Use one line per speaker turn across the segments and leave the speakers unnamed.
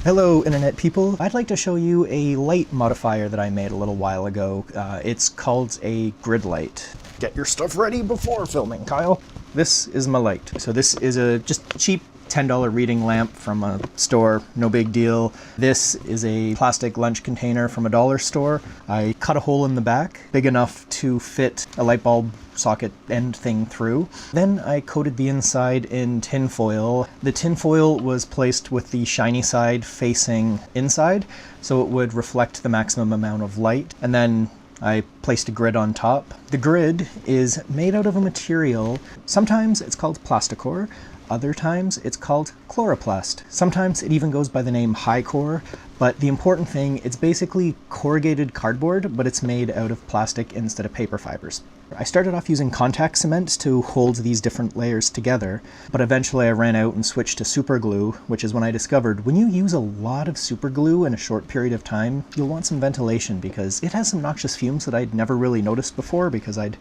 Hello internet people, I'd like to show you a light modifier that I made a little while ago. It's called a grid light. Get your stuff ready before filming, Kyle. This is my light. So this is a just cheap $10 reading lamp from a store, no big deal. This is a plastic lunch container from a dollar store. I cut a hole in the back, big enough to fit a light bulb socket end thing through. Then I coated the inside in tin foil. The tin foil was placed with the shiny side facing inside, so it would reflect the maximum amount of light. And then I placed a grid on top. The grid is made out of a material, sometimes it's called plasticore, other times it's called chloroplast. Sometimes it even goes by the name hi-corr, but the important thing, it's basically corrugated cardboard, but it's made out of plastic instead of paper fibers. I started off using contact cement to hold these different layers together, but eventually I ran out and switched to super glue, which is when I discovered when you use a lot of super glue in a short period of time, you'll want some ventilation because it has some noxious fumes that I'd never really noticed before because I'd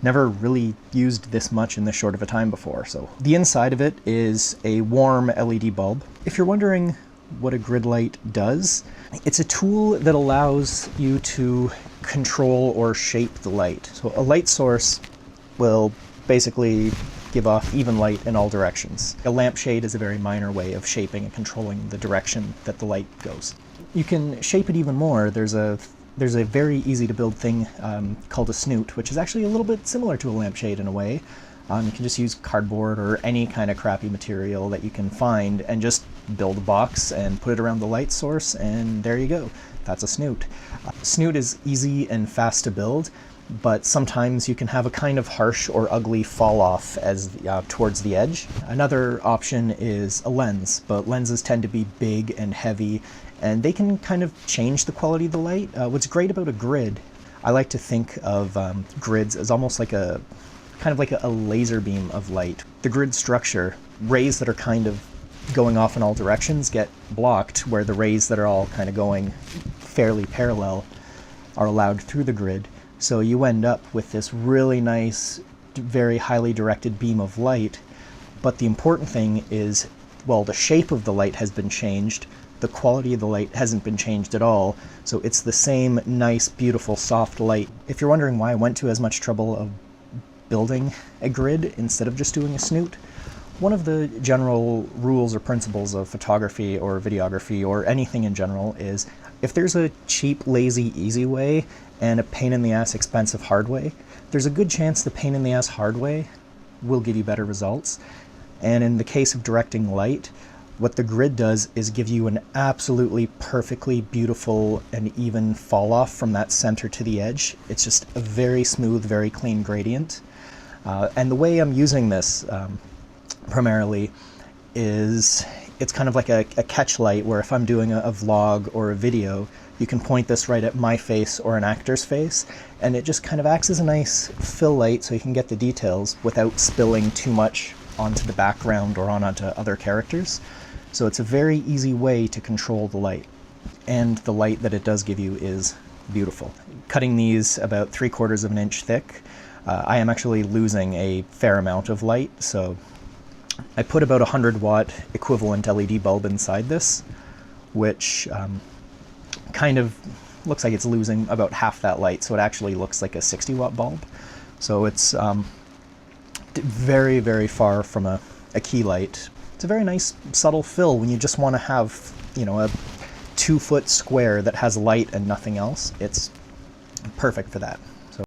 never really used this much in this short of a time before. So the inside of it is a warm LED bulb. If you're wondering what a grid light does, it's a tool that allows you to control or shape the light. So a light source will basically give off even light in all directions. A lampshade is a very minor way of shaping and controlling the direction that the light goes. You can shape it even more. There's a very easy to build thing called a snoot, which is actually a little bit similar to a lampshade in a way. You can just use cardboard or any kind of crappy material that you can find and just build a box and put it around the light source, and there you go. That's a snoot. Snoot is easy and fast to build, but sometimes you can have a kind of harsh or ugly fall off as towards the edge. Another option is a lens, but lenses tend to be big and heavy, and they can kind of change the quality of the light. What's great about a grid, I like to think of grids as almost like a laser beam of light. The grid structure, rays that are kind of going off in all directions get blocked, where the rays that are all kind of going fairly parallel are allowed through the grid. So you end up with this really nice, very highly directed beam of light. But the important thing is, well, the shape of the light has been changed. The quality of the light hasn't been changed at all. So it's the same nice, beautiful, soft light. If you're wondering why I went to as much trouble of building a grid instead of just doing a snoot, one of the general rules or principles of photography or videography or anything in general is if there's a cheap, lazy, easy way and a pain-in-the-ass, expensive hard way, there's a good chance the pain-in-the-ass hard way will give you better results. And in the case of directing light, what the grid does is give you an absolutely perfectly beautiful and even fall off from that center to the edge. It's just a very smooth, very clean gradient. And the way I'm using this primarily is it's kind of like a catch light where if I'm doing a vlog or a video, you can point this right at my face or an actor's face, and it just kind of acts as a nice fill light so you can get the details without spilling too much onto the background or onto other characters. So it's a very easy way to control the light. And the light that it does give you is beautiful. Cutting these about 3/4 of an inch thick, I am actually losing a fair amount of light, so I put about a 100-watt equivalent LED bulb inside this, which kind of looks like it's losing about half that light, so it actually looks like a 60-watt bulb. So it's very, very far from a key light. It's a very nice subtle fill when you just want to have, you know, a 2-foot square that has light and nothing else. It's perfect for that.